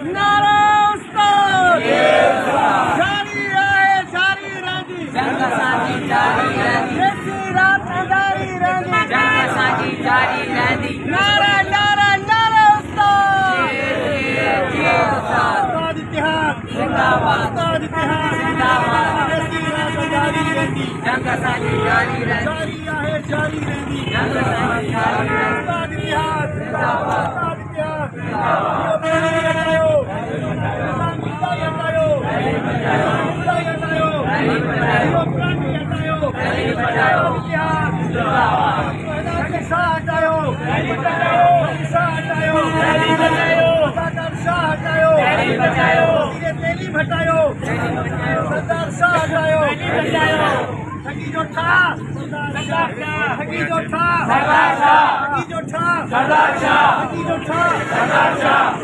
नारा उस्ताद जारी रहे जारी रहंदी जंग असांजी जारी रहंदी जेसी रात जारी रहंदी जंग असांजी जारी रहंदी नारा नारा नारा उस्ताद उस्ताद इतिहाद जिंदाबाद उस्ताद इतिहाद जिंदाबाद जेसी रात जारी रहंदी जंग असांजी जारी रहंदी जारी रहे जारी रहंदी जंग असांजी जारी रहंदी उस्ताद इतिहाद जिंदाबाद उस्ताद इतिहाद ठगी जो था ठगी जो था सरदार शाह ठगी जो था सरदार शाह ठगी जो था सरदार शाह